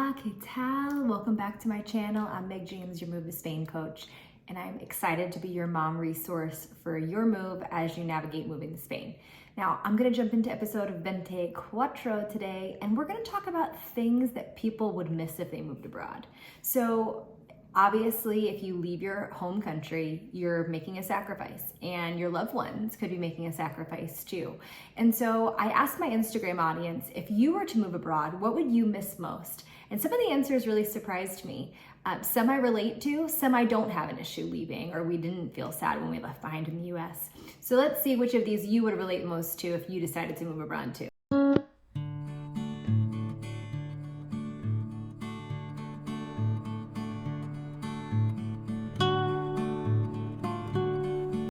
Hola, ¿qué tal? Welcome back to my channel. I'm Meg James, your Move to Spain coach, and I'm excited to be your mom resource for your move as you navigate moving to Spain. Now, I'm gonna jump into episode of Veinticuatro today, and we're gonna talk about things that people would miss if they moved abroad. So, obviously, if you leave your home country, you're making a sacrifice, and your loved ones could be making a sacrifice too. And so I asked my Instagram audience, if you were to move abroad, what would you miss most? And some of the answers really surprised me. Some I relate to, some I don't have an issue leaving, or we didn't feel sad when we left behind in the US. So let's see which of these you would relate most to if you decided to move abroad too.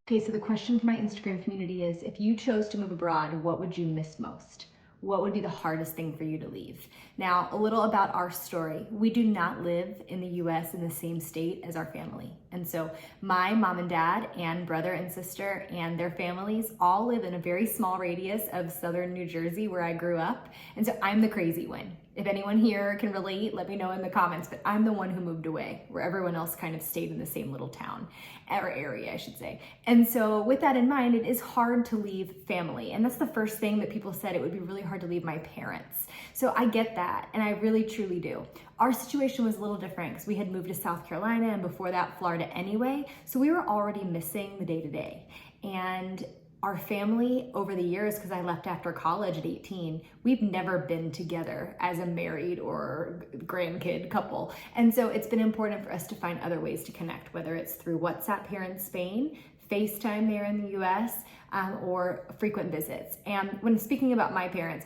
Okay, so the question for my Instagram community is, if you chose to move abroad, what would you miss most? What would be the hardest thing for you to leave? Now, a little about our story. We do not live in the US in the same state as our family. And so my mom and dad and brother and sister and their families all live in a very small radius of southern New Jersey where I grew up. And so I'm the crazy one. If anyone here can relate, let me know in the comments, but I'm the one who moved away, where everyone else kind of stayed in the same little town, or area, I should say. And so with that in mind, it is hard to leave family. And that's the first thing that people said, it would be really hard to leave my parents. So I get that, and I really, truly do. Our situation was a little different because we had moved to South Carolina and before that, Florida anyway. So we were already missing the day-to-day. And our family over the years, because I left after college at 18, we've never been together as a married or grandkid couple. And so it's been important for us to find other ways to connect, whether it's through WhatsApp here in Spain, FaceTime there in the US, or frequent visits. And when speaking about my parents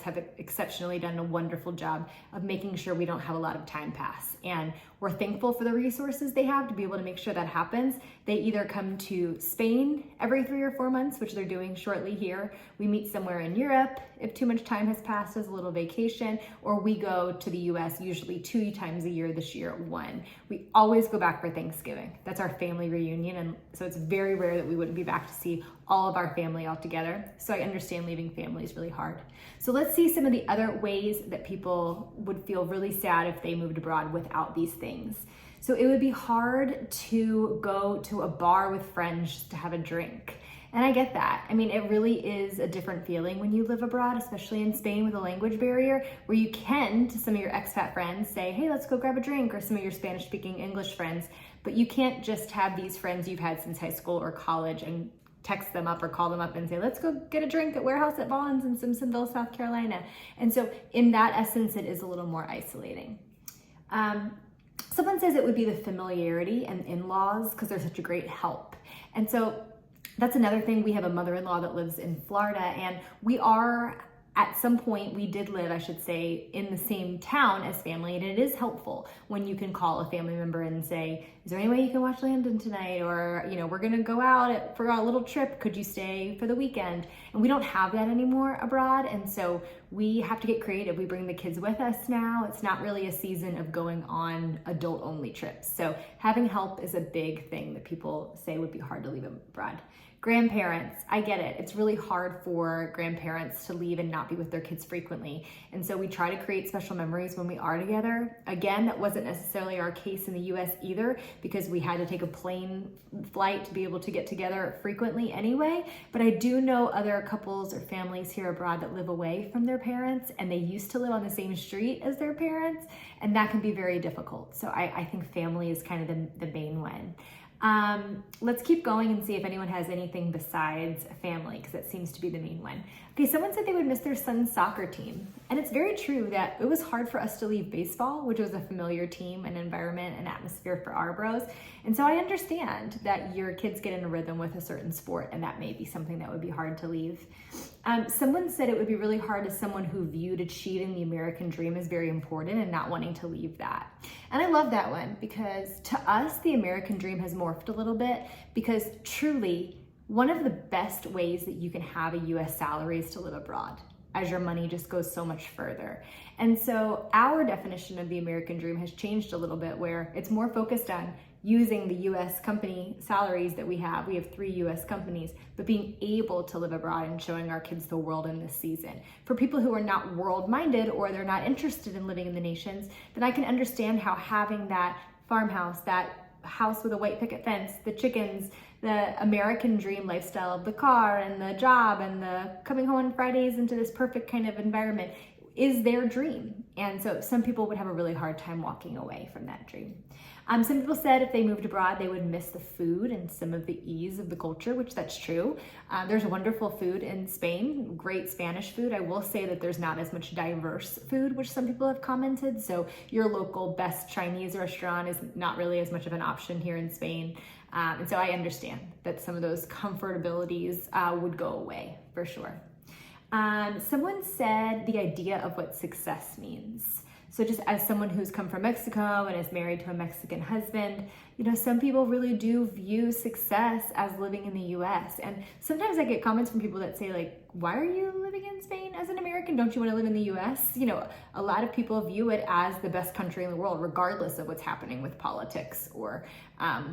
have exceptionally done a wonderful job of making sure we don't have a lot of time pass. And we're thankful for the resources they have to be able to make sure that happens. They either come to Spain every 3 or 4 months, which they're doing shortly here. We meet somewhere in Europe if too much time has passed as a little vacation, or we go to the US usually 2 times a year, this year 1. We always go back for Thanksgiving. That's our family reunion. And so it's very rare that we wouldn't be back to see all of our family all together. So I understand leaving family is really hard. So let's see some of the other ways that people would feel really sad if they moved abroad without these things. So it would be hard to go to a bar with friends to have a drink. And I get that. I mean, it really is a different feeling when you live abroad, especially in Spain with a language barrier, where you can, to some of your expat friends, say, hey, let's go grab a drink, or some of your Spanish-speaking English friends, but you can't just have these friends you've had since high school or college and text them up or call them up and say, let's go get a drink at Warehouse at Vaughn's in Simpsonville, South Carolina. And so in that essence, it is a little more isolating. Someone says it would be the familiarity and in-laws because they're such a great help. And so that's another thing. We have a mother-in-law that lives in Florida, and we are, at some point, we did live, I should say, in the same town as family, and it is helpful when you can call a family member and say, is there any way you can watch Landon tonight? Or, you know, we're gonna go out for a little trip. Could you stay for the weekend? And we don't have that anymore abroad, and so we have to get creative. We bring the kids with us now. It's not really a season of going on adult-only trips. So having help is a big thing that people say would be hard to leave abroad. Grandparents, I get it. It's really hard for grandparents to leave and not be with their kids frequently. And so we try to create special memories when we are together. Again, that wasn't necessarily our case in the US either, because we had to take a plane flight to be able to get together frequently anyway. But I do know other couples or families here abroad that live away from their parents, and they used to live on the same street as their parents, and that can be very difficult. So I think family is kind of the main one. Let's keep going and see if anyone has anything besides family, because that seems to be the main one. Okay, someone said they would miss their son's soccer team. And it's very true that it was hard for us to leave baseball, which was a familiar team and environment and atmosphere for our bros. And so I understand that your kids get in a rhythm with a certain sport, and that may be something that would be hard to leave. Someone said it would be really hard as someone who viewed achieving the American dream as very important and not wanting to leave that. And I love that one, because to us, the American dream has morphed a little bit, because truly, one of the best ways that you can have a US salary is to live abroad. as your money just goes so much further. And so our definition of the American dream has changed a little bit, where it's more focused on using the US company salaries that we have. We have 3 US companies, but being able to live abroad and showing our kids the world in this season. For people who are not world-minded or they're not interested in living in the nations, then I can understand how having that farmhouse, that house with a white picket fence, the chickens, the American dream lifestyle of the car and the job and the coming home on Fridays into this perfect kind of environment is their dream. And so some people would have a really hard time walking away from that dream. Some people said if they moved abroad, they would miss the food and some of the ease of the culture, which that's true. There's wonderful food in Spain, great Spanish food. I will say that there's not as much diverse food, which some people have commented. So your local best Chinese restaurant is not really as much of an option here in Spain. And so I understand that some of those comfortabilities would go away for sure. Someone said the idea of what success means. So just as someone who's come from Mexico and is married to a Mexican husband, you know, some people really do view success as living in the US. And sometimes I get comments from people that say like, why are you living in Spain as an American? Don't you want to live in the US? You know, a lot of people view it as the best country in the world, regardless of what's happening with politics or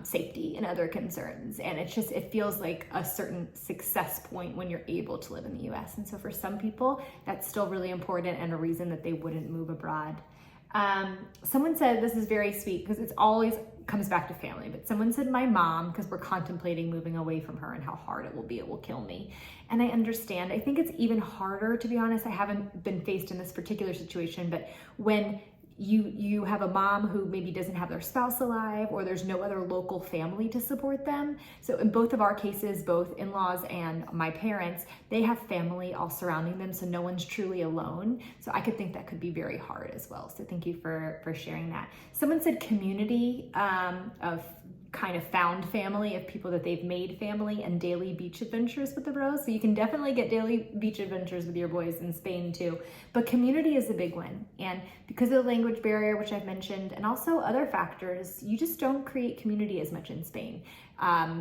safety and other concerns. And it's just, it feels like a certain success point when you're able to live in the US. And so for some people, that's still really important and a reason that they wouldn't move abroad. Someone said, this is very sweet because it's always comes back to family, but someone said my mom, because we're contemplating moving away from her and how hard it will be, it will kill me. And I understand. I think it's even harder, to be honest. I haven't been faced in this particular situation, but when you have a mom who maybe doesn't have their spouse alive or there's no other local family to support them. So in both of our cases, both in-laws and my parents, they have family all surrounding them, so no one's truly alone. So I could think that could be very hard as well. So thank you for sharing that. Someone said community of kind of found family, of people that they've made family, and daily beach adventures with the bros. So you can definitely get daily beach adventures with your boys in Spain too. But community is a big one. And because of the language barrier, which I've mentioned, and also other factors, you just don't create community as much in Spain.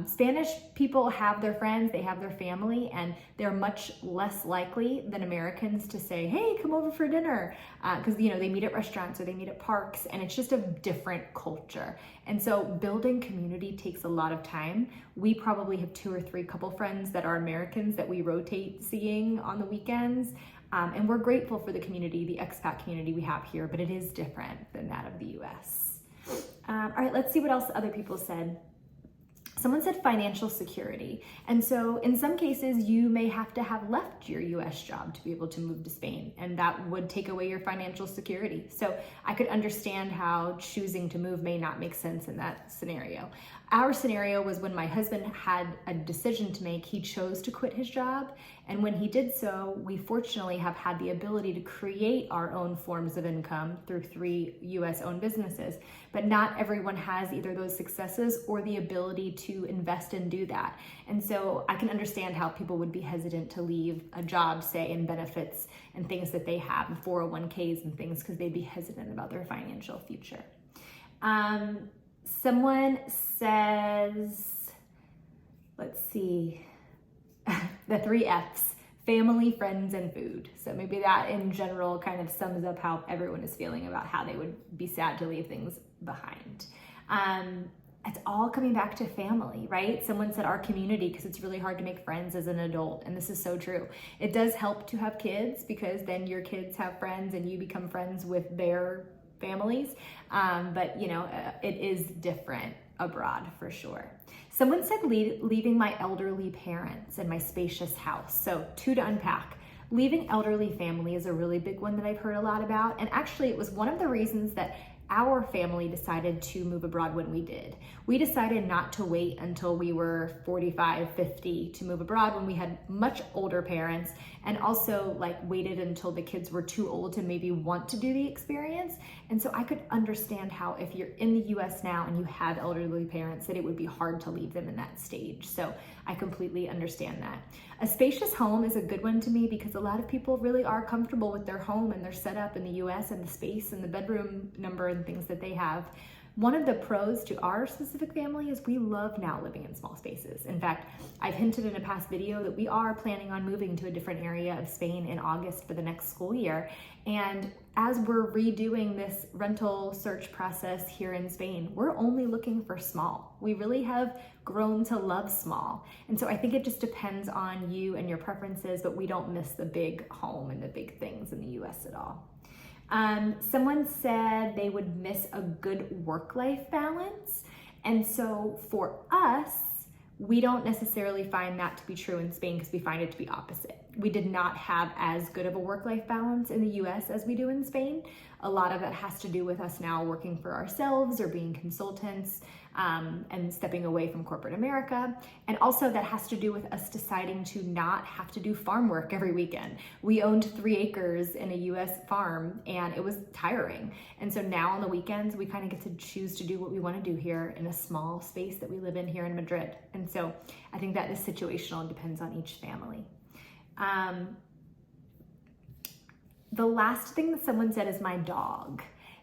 Spanish people have their friends, they have their family, and they're much less likely than Americans to say, hey, come over for dinner, because you know, they meet at restaurants or they meet at parks, and it's just a different culture. And so building community takes a lot of time. We probably have 2 or 3 couple friends that are Americans that we rotate seeing on the weekends. And we're grateful for the community, the expat community we have here, but it is different than that of the US. All right, let's see what else other people said. Someone said financial security. And so in some cases, you may have to have left your US job to be able to move to Spain, and that would take away your financial security. So I could understand how choosing to move may not make sense in that scenario. Our scenario was when my husband had a decision to make. He chose to quit his job. And when he did so, we fortunately have had the ability to create our own forms of income through 3 US-owned businesses. But not everyone has either those successes or the ability to invest and do that. And so I can understand how people would be hesitant to leave a job, say, and benefits and things that they have, and 401ks and things, because they'd be hesitant about their financial future. Someone says, let's see, the 3 F's, family, friends, and food. So maybe that in general kind of sums up how everyone is feeling about how they would be sad to leave things behind. It's all coming back to family, right? Someone said our community, because it's really hard to make friends as an adult, and this is so true. It does help to have kids, because then your kids have friends and you become friends with their families, but you know, it is different abroad for sure. Someone said leaving my elderly parents and my spacious house. So 2 to unpack. Leaving elderly family is a really big one that I've heard a lot about, and actually it was one of the reasons that our family decided to move abroad when we did. We decided not to wait until we were 45, 50 to move abroad when we had much older parents, and also like waited until the kids were too old to maybe want to do the experience. And so I could understand how if you're in the US now and you have elderly parents, that it would be hard to leave them in that stage. So I completely understand that. A spacious home is a good one to me, because a lot of people really are comfortable with their home and their setup in the US and the space and the bedroom number and things that they have. One of the pros to our specific family is we love now living in small spaces. In fact, I've hinted in a past video that we are planning on moving to a different area area of Spain in August for the next school year. And as we're redoing this rental search process here in Spain, we're only looking for small. We really have grown to love small. And so I think it just depends on you and your preferences, but we don't miss the big home and the big things in the US at all. Someone said they would miss a good work-life balance. And so for us, we don't necessarily find that to be true in Spain because we find it to be opposite. We did not have as good of a work-life balance in the US as we do in Spain. A lot of it has to do with us now working for ourselves or being consultants and stepping away from corporate America. And also that has to do with us deciding to not have to do farm work every weekend. We owned 3 acres in a US farm and it was tiring. And so now on the weekends, we kind of get to choose to do what we want to do here in a small space that we live in here in Madrid. And so I think that is situational and depends on each family. The last thing that someone said is my dog.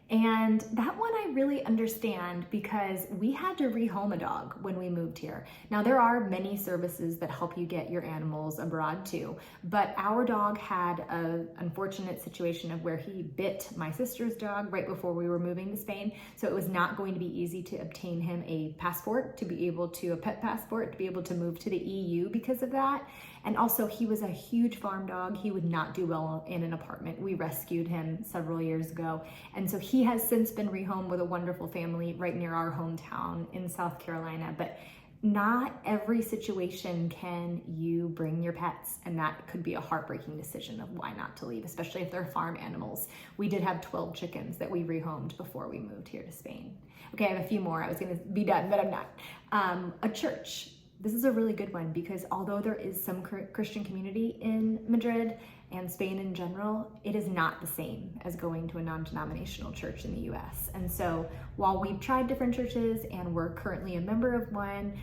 And that one I really understand because we had to rehome a dog when we moved here. Now there are many services that help you get your animals abroad too, but our dog had an unfortunate situation of where he bit my sister's dog right before we were moving to Spain. So it was not going to be easy to obtain him a passport, a pet passport, to be able to move to the EU because of that. And also he was a huge farm dog. He would not do well in an apartment. We rescued him several years ago. And so he has since been rehomed with a wonderful family right near our hometown in South Carolina. But not every situation can you bring your pets, and that could be a heartbreaking decision of why not to leave, especially if they're farm animals. We did have 12 chickens that we rehomed before we moved here to Spain. Okay, I have a few more. I was gonna be done, but I'm not. A church. This is a really good one because although there is some Christian community in Madrid and Spain in general, it is not the same as going to a non-denominational church in the US. And so while we've tried different churches and we're currently a member of one,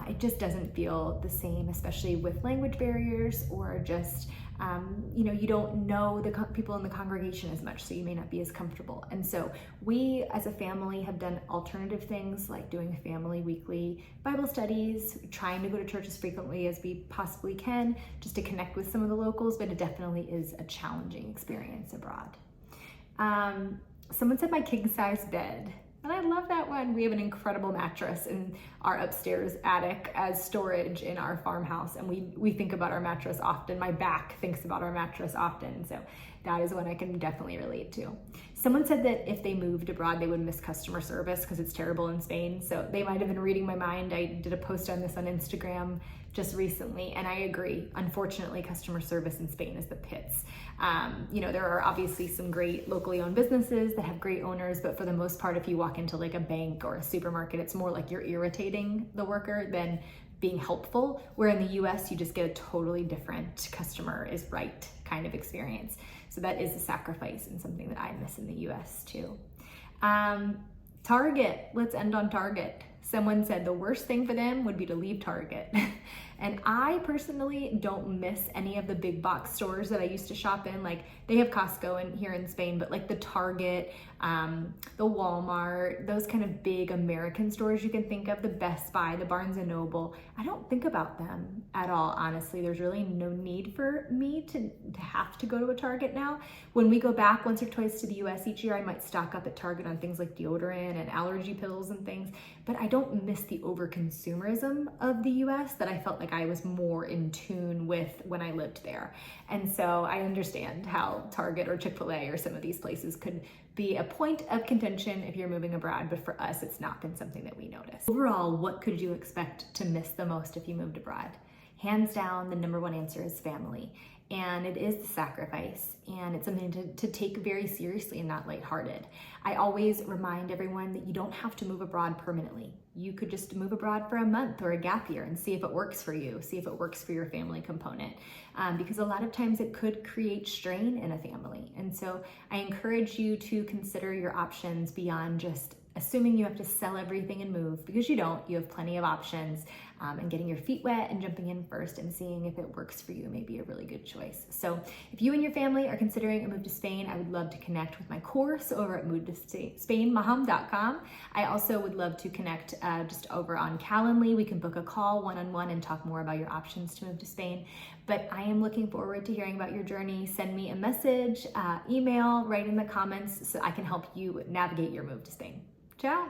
it just doesn't feel the same, especially with language barriers or just, you don't know the people in the congregation as much, so you may not be as comfortable. And so we as a family have done alternative things like doing family weekly Bible studies, trying to go to church as frequently as we possibly can just to connect with some of the locals, but it definitely is a challenging experience abroad. Someone said my king size bed. And I love that one. We have an incredible mattress in our upstairs attic as storage in our farmhouse. And we think about our mattress often. My back thinks about our mattress often. So that is one I can definitely relate to. Someone said that if they moved abroad, they would miss customer service because it's terrible in Spain. So they might have been reading my mind. I did a post on this on Instagram just recently, and I agree. Unfortunately, customer service in Spain is the pits. There are obviously some great locally owned businesses that have great owners, but for the most part, if you walk into like a bank or a supermarket, it's more like you're irritating the worker than being helpful, where in the US, you just get a totally different customer is right kind of experience. So that is a sacrifice and something that I miss in the US too. Target, let's end on Target. Someone said the worst thing for them would be to leave Target. And I personally don't miss any of the big box stores that I used to shop in. Like they have Costco here in Spain, but like the Target, the Walmart, those kind of big American stores you can think of, the Best Buy, the Barnes & Noble, I don't think about them at all, honestly. There's really no need for me to have to go to a Target now. When we go back once or twice to the US each year, I might stock up at Target on things like deodorant and allergy pills and things, but I don't miss the over-consumerism of the US that I felt like I was more in tune with when I lived there. And so I understand how Target or Chick-fil-A or some of these places could be a point of contention if you're moving abroad, but for us, it's not been something that we notice. Overall, what could you expect to miss the most if you moved abroad? Hands down, the number one answer is family. And it is the sacrifice, and it's something to take very seriously and not lighthearted. I always remind everyone that you don't have to move abroad permanently. You could just move abroad for a month or a gap year and see if it works for you, see if it works for your family component, because a lot of times it could create strain in a family. And so I encourage you to consider your options beyond just assuming you have to sell everything and move, because you don't. You have plenty of options. and getting your feet wet and jumping in first and seeing if it works for you may be a really good choice. So if you and your family are considering a move to Spain, I would love to connect with my course over at movetospainmaham.com. I also would love to connect just over on Calendly. We can book a call one-on-one and talk more about your options to move to Spain. But I am looking forward to hearing about your journey. Send me a message, email, write in the comments so I can help you navigate your move to Spain. Ciao.